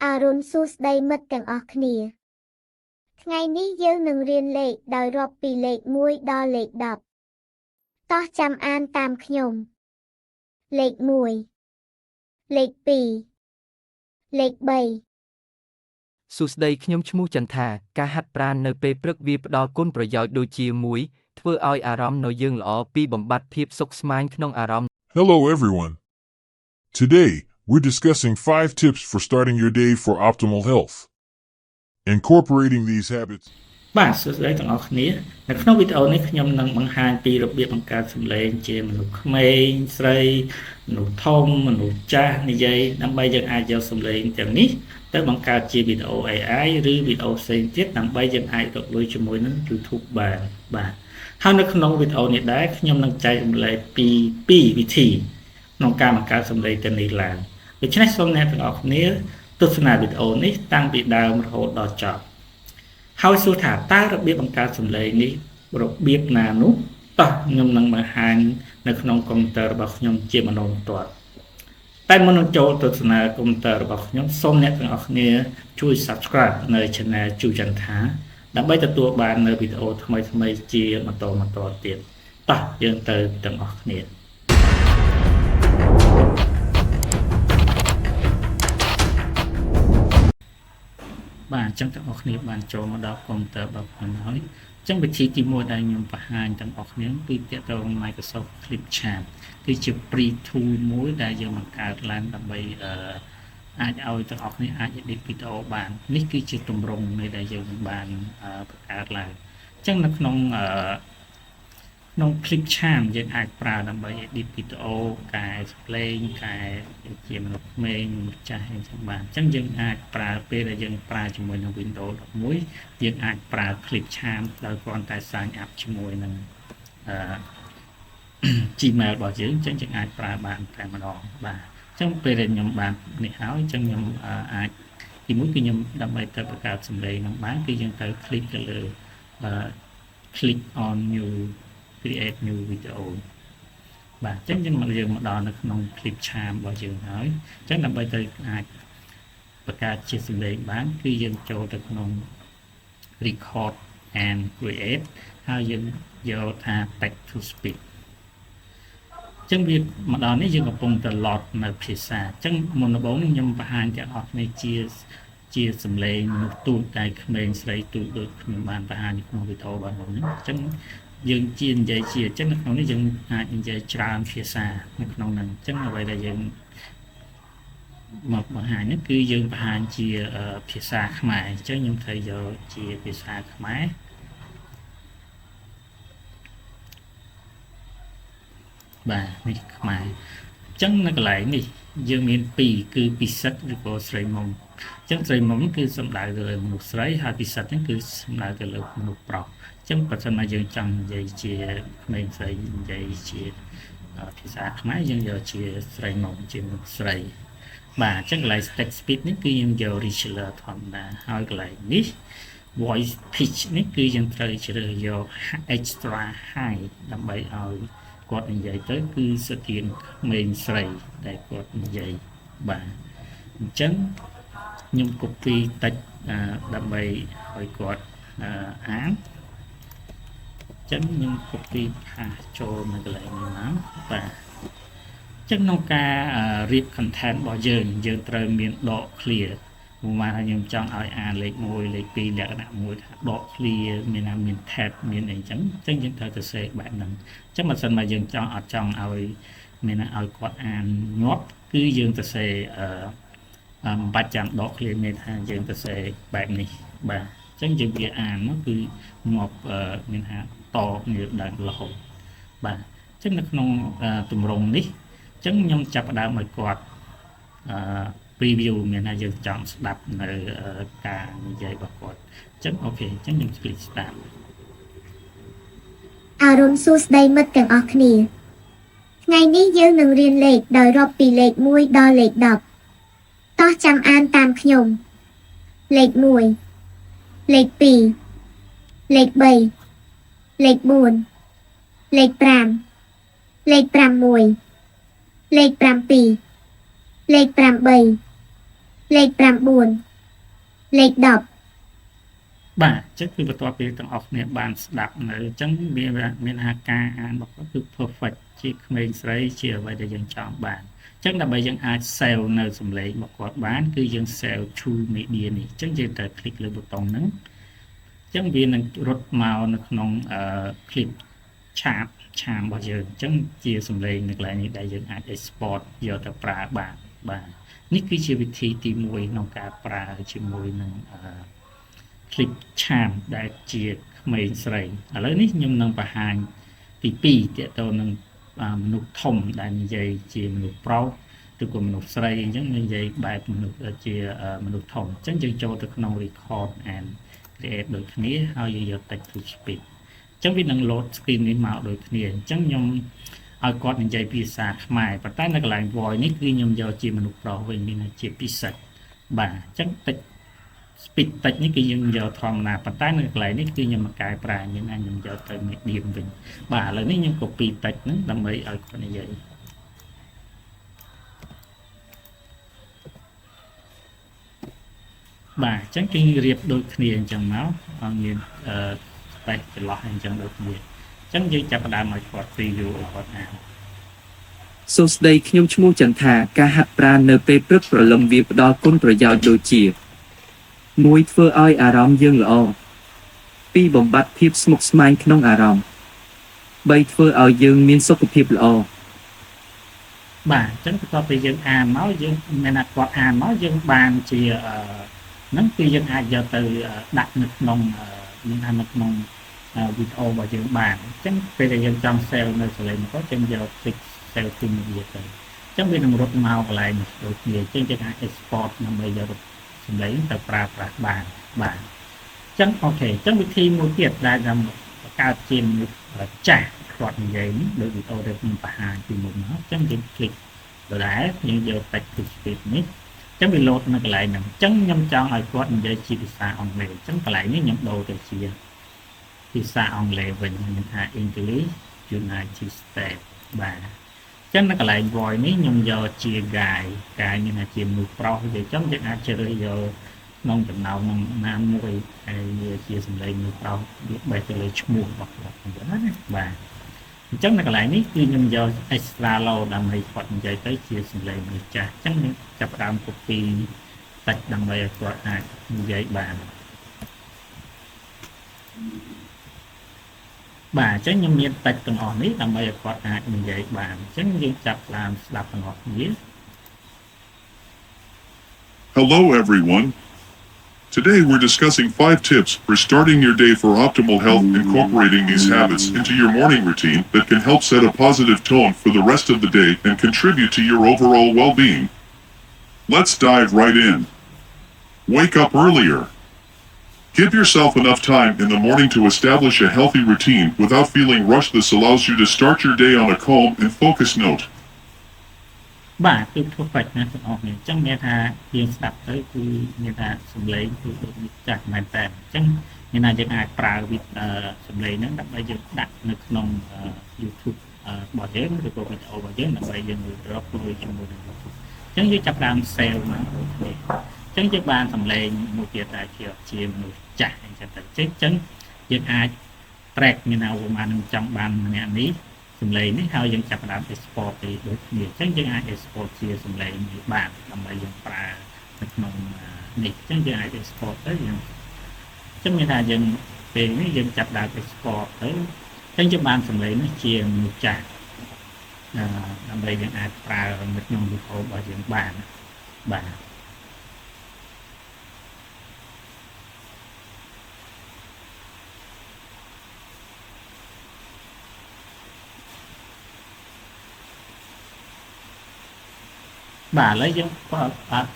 อรุณសួស្តីមិត្តទាំងអស់គ្នាថ្ងៃនេះយើងនឹងរៀនលេខដោយរាប់ពីលេខ1ដល់លេខ10តោះចាំអានតាមខ្ញុំលេខ1លេខ2លេខ3សួស្តីខ្ញុំឈ្មោះចន្ទថាការហាត់ប្រាណនៅពេលព្រឹកវាផ្ដល់គុណប្រយោជន៍ដូចជា1ធ្វើឲ្យអារម្មណ៍នៅយើងល្អ2បំបត្តិភាពសុខស្មាញក្នុងអារម្មណ៍ Hello everyone. Today, we're discussing 5 tips for starting your day for optimal health. Incorporating these habits. បាទសួស្តីទាំងអស់គ្នានៅក្នុងវីដេអូនេះខ្ញុំនឹងបង្ហាញពីរបៀបបង្កើតសំឡេងជាមនុស្សក្មេងស្រីមនុស្សធំមនុស្សចាស់និយាយដើម្បីយើងអាចយកសំឡេងទាំងនេះទៅបង្កើតជាវីដេអូ AI ឬវីដេអូផ្សេងទៀតដើម្បីយើងអាចរកលុយជាមួយនឹង YouTube បានបាទហើយនៅក្នុងវីដេអូនេះដែរខ្ញុំនឹងចែករំលែកពី2វិធីក្នុងការបង្កើតសំឡេងទាំងនេះឡើងដូច្នេះសូមអ្នកទាំងអស់គ្នាទស្សនាវីដេអូនេះតាំងពីដើមរហូតដល់ចប់ហើយសួរថាតើរបៀបបង្កើតសំឡេងនេះរបៀបណានោះតោះខ្ញុំនឹងបង្ហាញនៅក្នុងកុំព្យូទ័ររបស់ខ្ញុំជាម្ដងបន្ទាប់តែមុននឹងចូលទស្សនាកុំព្យូទ័ររបស់ខ្ញុំសូមអ្នកទាំងអស់គ្នាជួយ Subscribe នៅ Channel Chou Chantha ដើម្បីទទួលបាននៅវីដេអូថ្មីៗជាបន្តទៀតតោះយើងទៅទាំងអស់គ្នាបាទអញ្ចឹងទាំងអស់គ្នាបានចូលមកដល់កុំព្យូទ័ររបស់ខ្ញុំហើយអញ្ចឹងវិធីទី1ដែលខ្ញុំបង្ហាញទាំងអស់គ្នាគឺទាក់ទង Microsoft Clip Chart គឺជា free tool មួយដែលយើងបង្កើតឡើងដើម្បីអាចឲ្យទាំងអស់គ្នាអាច edit វីដេអូបាននេះគឺជាទម្រង់នៃដែលយើងបានបង្កើតឡើងអញ្ចឹងនៅក្នុងClip Chart យើងអាចប្រើដើម្បី edit វីដេអូកែសំឡេងកែជាមនុស្សក្មេងចាស់អីចឹងបានអញ្ចឹងយើងអាចប្រើពេលដែលយើងប្រើជាមួយនឹង Windows 11យើងអាចប្រើ Clip Chart ដោយគ្រាន់តែ sign up ជាមួយនឹងGmail របស់យើងអញ្ចឹងយើងអាចប្រើបានតែម្ដងបាទអញ្ចឹងពេលដែលខ្ញុំបាននេះហើយអញ្ចឹងខ្ញុំអាចទីមួយគឺខ្ញុំដើម្បីទៅបង្កើតសំឡេងនឹងបានគឺយើងទៅ click ទៅលើ click on new create new video បាទអញ្ចឹងយើងមកដល់នៅក្នុង clip chart របស់យើងហើយអញ្ចឹងដើម្បីទៅអាចបង្កើតជាសំឡេងបានគឺយើងចូលទៅក្នុង record and create ហើយយើងយកថា text to speechចឹងវាមកដល់នេះយើងកំពុងតែ load នៅភាសាអញ្ចឹងមុនដំបូងនេះខ្ញុំបង្ហាញទាំងអស់គ្នាជាសំឡេងមនុស្សទូតែក្មេងស្រីទូដូចខ្ញុំបានបង្ហាញនៅក្នុងវីដេអូរបស់ខ្ញុំនេះអញ្ចឹងយើងជានិយាយជាអញ្ចឹងនៅក្នុងនេះយើងអាចនិយាយច្រើនភាសានៅក្នុងហ្នឹងអញ្ចឹងអ្វីដែលយើងមកបង្ហាញនេះគឺយើងបង្ហាញជាភាសាខ្មែរអញ្ចឹងខ្ញុំត្រូវយកជាភាសាខ្មែរបាទនេះខ្មែរអញ្ចឹងនៅកន្លែងនេះយើងមាន2គឺពិសិដ្ឋឬក៏ស្រីមុំអញ្ចឹងស្រីមុំគឺសំដៅទៅលើមនុស្សស្រីហើយពិសិដ្ឋហ្នឹងគឺសំដៅទៅលើមនុស្សប្រុសអញ្ចឹងបើសិនមកយើងចង់និយាយជាក្មេងស្រីនិយាយជាភាសាខ្មែរយើងយកជាស្រីមុំជាមនុស្សស្រីបាទអញ្ចឹងកន្លែង text speed នេះគឺយើងយក regular ធម្មតាហើយកន្លែងនេះ voice pitch នេះគឺយើងត្រូវជ្រើសយក extra high ដើម្បីឲ្យគាត់និយាយទៅគឺស្ទៀងក្មេងស្រីដែលគាត់និយាយបាទអញ្ចឹងខ្ញុំ copy text ដើម្បីឲ្យគាត់អានអញ្ចឹងខ្ញុំ copy ថាចូលនៅកន្លែងនេះមកបាទអញ្ចឹងក្នុងការរៀប content របស់យើងត្រូវមានដក clear ព្រោះមកខ្ញុំចង់ឲ្យអានលេខ1លេខ2លក្ខណៈមួយថាដក clear មាន tab មានអីចឹងយើងត្រូវទៅសេបែបហ្នឹងអញ្ចឹងបើសិនមកយើងអត់ចង់ឲ្យមានឲ្យគាត់អានញាប់គឺយើងទៅសេមិនបាច់ចាំដក clear មានថាយើងទៅសេបែបនេះបាទអញ្ចឹងយើងវាអាននោះគឺងាប់មានថាតងារដល់រហូតបាទអញ្ចឹងនៅក្នុងទម្រង់នេះអញ្ចឹងខ្ញុំចាប់ផ្ដើមឲ្យគាត់preview មានថាយើងចង់ស្ដាប់នៅការនិយាយរបស់គាត់អញ្ចឹងអូខេអញ្ចឹងខ្ញុំ click start អរុណសួស្តីមិត្តទាំងអស់គ្នាថ្ងៃនេះយើងនឹងរៀនលេខដោយរាប់ពីលេខ1ដល់លេខ10តោះចាំអានតាមខ្ញុំលេខ1លេខ2លេខ3លេខ4លេខ5លេខ6លេខ7លេខ8 លេខ9លេខ10 បាទអញ្ចឹងគឺបន្ទាប់ពីទាំងអស់គ្នាបានស្ដាប់នៅអញ្ចឹងមានថាការអានរបស់គាត់គឺ perfect ជាក្មេងស្រីជាអ្វីដែលយើងចង់បានអញ្ចឹងដើម្បីយើងអាច save នៅសំឡេងរបស់គាត់បានគឺយើង save Chou media នេះអញ្ចឹងយើងត្រូវ click លើប៊ូតុងហ្នឹងអញ្ចឹងវានឹងរត់មកនៅក្នុងclip ឆាបរបស់យើងអញ្ចឹងជាសំឡេងនៅកន្លែងនេះដែលយើងអាច export យកទៅប្រើបានបាទនេះគឺជាវិធីទី1ក្នុងការប្រើជាមួយនឹងคลิปឆាមដែលជាក្មេងស្រីឥឡូវនេះខ្ញុំនឹងបង្ហាញទី2ទាក់ទងនឹងមនុស្សធំដែលនិយាយជាមនុស្សប្រុសឬក៏មនុស្សស្រីអញ្ចឹងនិយាយបែបមនុស្សជាមនុស្សធំអញ្ចឹងយើងចូលទៅក្នុង record and create ដូចគ្នាហើយយើងយក text to speech អញ្ចឹងវានឹង load screen នេះមកដូចគ្នាអញ្ចឹងខ្ញុំឲ្យគាត់និយាយភាសាខ្មែរប៉ុន្តែនៅកន្លែង voice នេះគឺខ្ញុំយកជាមនុស្សប្រុសវិញមានជាពិសេសបាទអញ្ចឹង text speed តិចនេះគឺយើងយកធម្មតាប៉ុន្តែនៅកន្លែងនេះគឺខ្ញុំមកកែប្រែមានខ្ញុំយកទៅ medium វិញបាទឥឡូវនេះខ្ញុំ copy តិចហ្នឹងដើម្បីឲ្យគាត់និយាយបាទអញ្ចឹងគឺរៀបដូចគ្នាអញ្ចឹងមកឲ្យមានspace ចន្លោះអញ្ចឹងដូចគ្នាអញ្ចឹងយើងចាប់ផ្ដើមឲ្យគាត់ preview ឲ្យគាត់អានសួស្តីខ្ញុំឈ្មោះចន្ទថាការហាត់ប្រាណនៅពេលព្រឹកព្រលឹមវាផ្ដល់គុណប្រយោជន៍ដូចជា1ធ្វើឲ្យអារម្មណ៍យើងល្អ2បំបត្តិភាពស្មុគស្មាញក្នុងអារម្មណ៍3ធ្វើឲ្យយើងមានសុខភាពល្អបាទអញ្ចឹងបន្ទាប់ពីយើងអានមកយើងមានថាគាត់អានមកយើងបានជាហ្នឹងគឺយើងអាចយកទៅដាក់នៅក្នុងមានថានៅក្នុងវីដេអូរបស់យើងបានអញ្ចឹងពេលដែលយើងចង់ save នៅសលេងមកយើងយក click save to media ទៅអញ្ចឹងវានឹងរត់មកកន្លែងដូចគ្នាអញ្ចឹងយើងអាច export ដើម្បីយកសម្លេងទៅប្រើប្រាស់បានបាទអញ្ចឹងអូខេអញ្ចឹងវិធីមួយទៀតដែលបង្កើតជាមនុស្សចាស់គាត់និយាយនេះដូចវីដេអូដែលខ្ញុំបង្ហាញពីមុនមកអញ្ចឹងយើង click ដដែលយើងយក text to speech នេះអញ្ចឹងវា load នៅកន្លែងហ្នឹងអញ្ចឹងខ្ញុំចង់ឲ្យគាត់និយាយជាភាសាអង់គ្លេសអញ្ចឹងកន្លែងនេះខ្ញុំដូរទៅជាភាសាអង់គ្លេសវិញមានថា English United States បាទចឹងនៅកន្លែង voice នេះខ្ញុំយកជា guy មានថាជាមនុស្សប្រុសនិយាយចឹងយើងអាចជ្រើសរើសយកក្នុងចំណោមណាមួយហើយវាជាសម្លេងមនុស្សប្រុសវាបែរទៅលើឈ្មោះរបស់គាត់អញ្ចឹងណាបាទអញ្ចឹងនៅកន្លែងនេះគឺខ្ញុំយក extra low ដើម្បីគាត់និយាយទៅជាសម្លេងមនុស្សចាស់អញ្ចឹងខ្ញុំចាប់ផ្ដើម copy តិចដើម្បីឲ្យគាត់អាចនិយាយបានបាទអញ្ចឹងខ្ញុំមានតិចទាំងអស់នេះដើម្បីឲ្យគាត់អាចនិយាយបានអញ្ចឹងយើងចាប់តាមស្ដាប់ទាំងអស់គ្នា Hello everyone. Today we're discussing 5 tips for starting your day for optimal health, incorporating these habits into your morning routine that can help set a positive tone for the rest of the day and contribute to your overall well-being. Let's dive right in. Wake up earlier. Give yourself enough time in the morning to establish a healthy routine without feeling rushed. This allows you to start your day on a calm and focused note. បាទគឺ perfect ណាទាំងអស់នេះអញ្ចឹងមានថាយើងស្ដាប់ទៅគឺមានថាសំឡេងគឺដូចចាស់មែនតើអញ្ចឹងមានថាយើងអាចប្រើសំឡេងហ្នឹងដើម្បីយើងដាក់នៅក្នុង YouTube របស់យើងឬក៏វីដេអូរបស់យើងដើម្បីយើងរកលុយជាមួយនឹង YouTube អញ្ចឹងយើងចាប់ផ្ដើម save មកដូចគ្នាអញ្ចឹងយើងបានសំឡេងមួយទៀតដែលជាមនុស្សចាស់អញ្ចឹងទៅអញ្ចឹងយើងអាច track មានថាប្រហែលនឹងចង់បានម្នាក់នេះសំឡេងនេះហើយយើងចាប់ផ្ដើម export ទៅដូចគ្នាអញ្ចឹងយើងអាច export ជាសំឡេងនេះបានដើម្បីយើងប្រើនៅក្នុងនេះអញ្ចឹងយើងអាច export ទៅយើងអញ្ចឹងមានថាយើងពេលនេះយើងចាប់ដើម export ទៅអញ្ចឹងយើងបានសំឡេងនេះជាមនុស្សចាស់ដើម្បីយើងអាចប្រើនៅក្នុងវីដេអូរបស់យើងបានបាទបាទឥឡូវយើង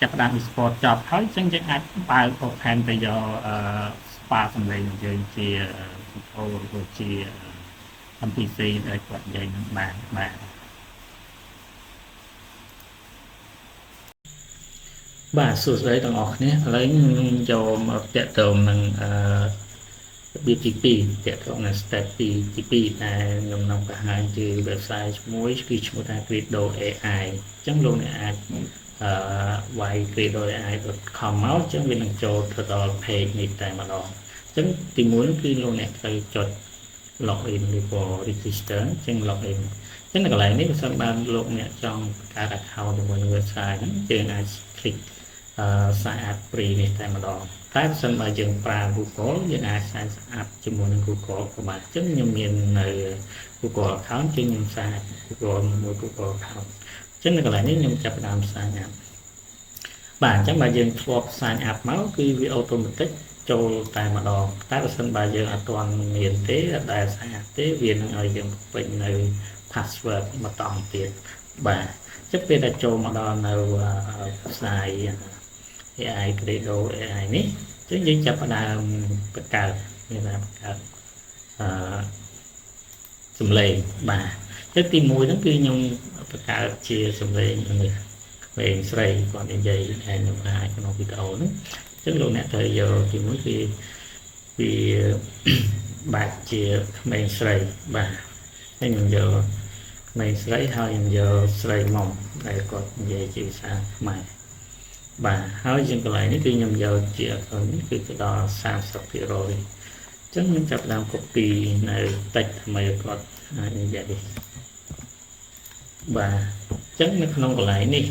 ចាប់ផ្ដើម export ចប់ហើយអញ្ចឹងយើងអាចបើក open ទៅយកspa សម្លេងយើងជាវីដេអូឬជា MPC ដែលគាត់និយាយនឹងបានបាទបាទសួស្តីទាំងអស់គ្នាឥឡូវខ្ញុំចូលមកតាក់ទងនឹងរបៀបទី2តាក់ទងនឹង step ទី2ដែលខ្ញុំនឹងបង្ហាញជា website មួយគឺឈ្មោះថា Credo AI អញ្ចឹងលោកអ្នកអាច y.com មកអញ្ចឹងវានឹងចូលទៅដល់ page នេះតែម្ដងអញ្ចឹងទីមួយនោះគឺលោកអ្នកត្រូវចុច login ឬក៏ register អញ្ចឹង login អញ្ចឹងនៅកន្លែងនេះបើសិនបានលោកអ្នកចង់កើត account ជាមួយនឹង website ហ្នឹងយើងអាច click sign up free នេះតែម្ដងតែបើសិនបើយើងប្រើ Google យើងអាច sign up ជាមួយនឹង Google ក៏បានអញ្ចឹងខ្ញុំមាននៅ Google account ជាងខ្ញុំ sign up Google មួយ Google account អញ្ចឹងនៅកន្លែងនេះខ្ញុំចាប់ផ្ដើម sign up បាទអញ្ចឹងបើយើងធ្លាប់ sign up មកគឺវា automatic ចូលតែម្ដងតែបើសិនបើយើងអត់ទាន់មានទេអត់ដែល sign up ទេវានឹងឲ្យយើងពេញនៅ password មកតង់ទៀតបាទអញ្ចឹងពេលដែលចូលមកដល់នៅផ្សាយ AI Credo AI នេះអញ្ចឹងយើងចាប់ផ្ដើមបង្កើតមានថាបង្កើតសំឡេងបាទអញ្ចឹងទី1ហ្នឹងគឺខ្ញុំបង្កើតជាសំឡេងនេះក្មេងស្រីគាត់និយាយតែខ្ញុំអាចក្នុងវីដេអូហ្នឹងអញ្ចឹងលោកអ្នកត្រូវយកទី1គឺវាបាច់ជាក្មេងស្រីបាទហើយខ្ញុំយកក្មេងស្រីហើយខ្ញុំយកស្រីមុំដែលគាត់និយាយជាភាសាខ្មែរបាទហើយយើងកន្លែងនេះគឺខ្ញុំយកជាអក្សរនេះគឺទៅដល់ 30% អញ្ចឹងខ្ញុំចាប់ដើម copy នៅ text ថ្មីគាត់និយាយបាទអញ្ចឹងនៅក្នុងកន្លែងនេះ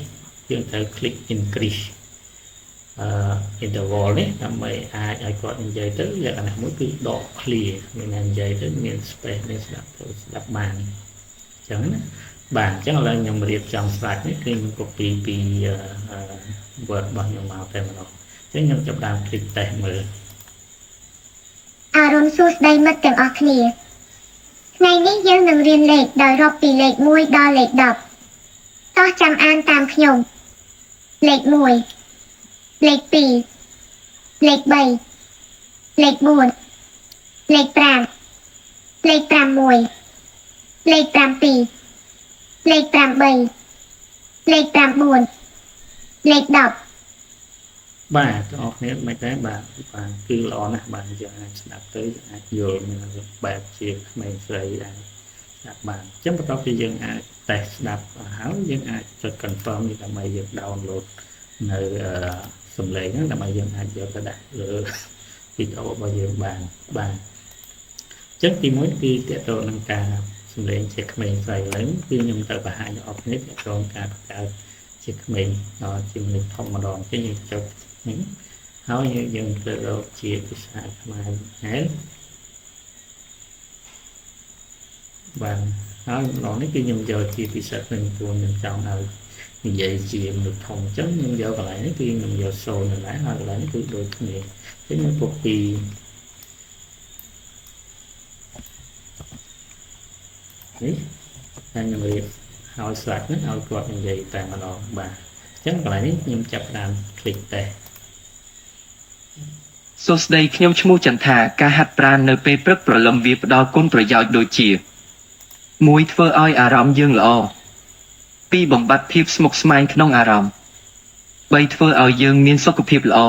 យើងត្រូវ click increase interval នេះដើម្បីអាចឲ្យគាត់និយាយទៅលក្ខណៈមួយគឺដក clear មាននិយាយទៅមាន space មានស្ដាប់បានអញ្ចឹងណាបាទអញ្ចឹងឥឡូវខ្ញុំរៀបចំ slide នេះគឺខ្ញុំ copy ពី Word របស់ខ្ញុំមកតែម្ដងអញ្ចឹងខ្ញុំចាប់ដើម click test មើល អរុនសួស្តីមិត្តទាំងអស់គ្នាថ្ងៃនេះយើងនឹងរៀនលេខដោយរាប់ពីលេខ1ដល់លេខ10តោះចាំអានតាមខ្ញុំលេខ1លេខ2លេខ3លេខ4លេខ5លេខ6លេខ7លេខ8លេខ9លេខ10បាទបងប្អូនគ្នាមិនដែរបាទគឺល្អណាស់បាទយើងអាចស្ដាប់ទៅអាចយល់មានបែបជាក្មេងស្រីដែរស្ដាប់បានអញ្ចឹងបន្ទាប់ពីយើងអាចតេស្តស្ដាប់ហើយយើងអាចចុច confirm នេះដើម្បីយើង download នៅសំឡេងហ្នឹងដើម្បីយើងអាចយកទៅដាក់លើវីដេអូរបស់យើងបានបាទអញ្ចឹងទី1គឺទាក់ទងនឹងការសំឡេងជាក្មេងស្រីឥឡូវគឺខ្ញុំទៅបង្ហាញអបនេះទាក់ទងការបង្កើតជាក្មេងដល់ជាមនុស្សធំម្ដងអញ្ចឹងយើងចុចនេះហើយយើងទៅរកជាភាសាខ្មែរហើយបាទហើយម្ដងនេះគឺខ្ញុំយកជាពិសេសនឹងពួកខ្ញុំចង់ឲ្យនិយាយជាមនុស្សធំអញ្ចឹងខ្ញុំយកកន្លែងនេះគឺខ្ញុំយក0នៅដែរហើយកន្លែងនេះគឺដូចគ្នាអញ្ចឹងខ្ញុំ copy នេះហើយខ្ញុំរៀបឲ្យ slide នេះឲ្យគាត់និយាយតែម្ដងបាទអញ្ចឹងកន្លែងនេះខ្ញុំចាប់តាម click តែសួស្តីខ្ញុំឈ្មោះចន្ទថាការហាត់ប្រាណនៅពេលព្រឹកព្រលឹមវាផ្ដល់គុណប្រយោជន៍ដូចជា1ធ្វើឲ្យអារម្មណ៍យើងល្អ2បំបត្តិភាពស្មុគស្មាញក្នុងអារម្មណ៍3ធ្វើឲ្យយើងមានសុខភាពល្អ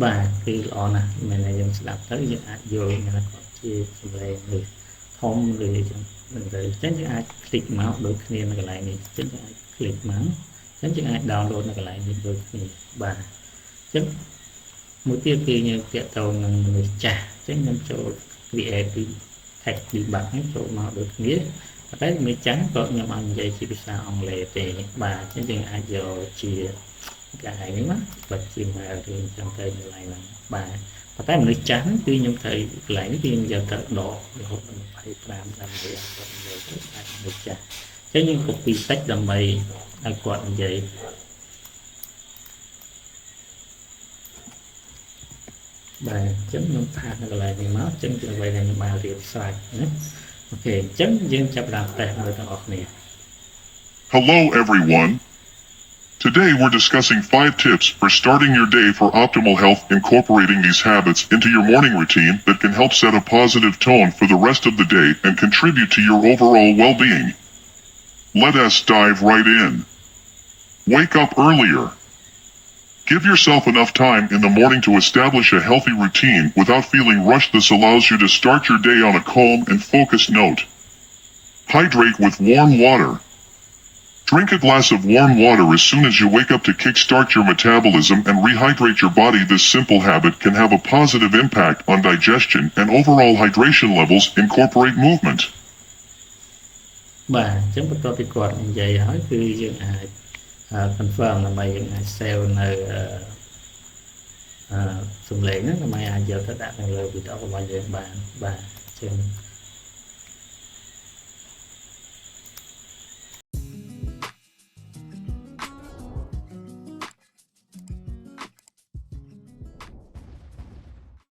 បាទគឺល្អណាស់មែនតែយើងស្ដាប់ទៅយើងអាចយល់ថាគាត់ជាសំឡេងនេះធំឬអញ្ចឹងមិនទៅអញ្ចឹងយើងអាច click មកដូចគ្នានៅកន្លែងនេះអញ្ចឹងយើងអាច click មកអញ្ចឹងយើងអាច download នៅកន្លែងនេះដូចគ្នាបាទអញ្ចឹងមួយទៀតគឺយើងទាក់ទងនឹងមនុស្សចាស់អញ្ចឹងខ្ញុំចូល create text debug ហ្នឹងចូលមកដូចគ្នាតែមិនចឹងក៏ខ្ញុំអាចនិយាយជាភាសាអង់គ្លេសទេបាទអញ្ចឹងយើងអាចយកជាកាយនេះមកបិទជាមើលឬអញ្ចឹងទៅកន្លែងហ្នឹងបាទប៉ុន្តែមនុស្សចាស់ហ្នឹងគឺខ្ញុំត្រូវកន្លែងនេះគឺខ្ញុំយកទៅដករហូតដល់25ដើម្បីឲ្យគាត់និយាយទៅអាចមនុស្សចាស់អញ្ចឹងយើង copy text ដើម្បីឲ្យគាត់និយាយបាទអញ្ចឹងខ្ញុំផាសនៅកន្លែងនេះមកអញ្ចឹងជាអ្វីដែលខ្ញុំបានរៀបស្រាច់ណាអូខេអញ្ចឹងយើងចាប់ផ្ដើមតេស្តមើលទាំងអស់គ្នា Hello everyone. Today we're discussing 5 tips for starting your day for optimal health, incorporating these habits into your morning routine that can help set a positive tone for the rest of the day and contribute to your overall well-being. Let us dive right in. Wake up earlier. Give yourself enough time in the morning to establish a healthy routine without feeling rushed. This allows you to start your day on a calm and focused note. Hydrate with warm water. Drink a glass of warm water as soon as you wake up to kickstart your metabolism and rehydrate your body. This simple habit can have a positive impact on digestion and overall hydration levels. Incorporate movement. បាទអញ្ចឹងបន្ទាប់ពីគាត់និយាយហើយគឺយើងអាច confirm ដើម្បីយើងអាច save នៅសំឡេងហ្នឹងដើម្បីអាចយកទៅដាក់នៅលើវីដេអូរបស់យើងបានបាទអញ្ចឹង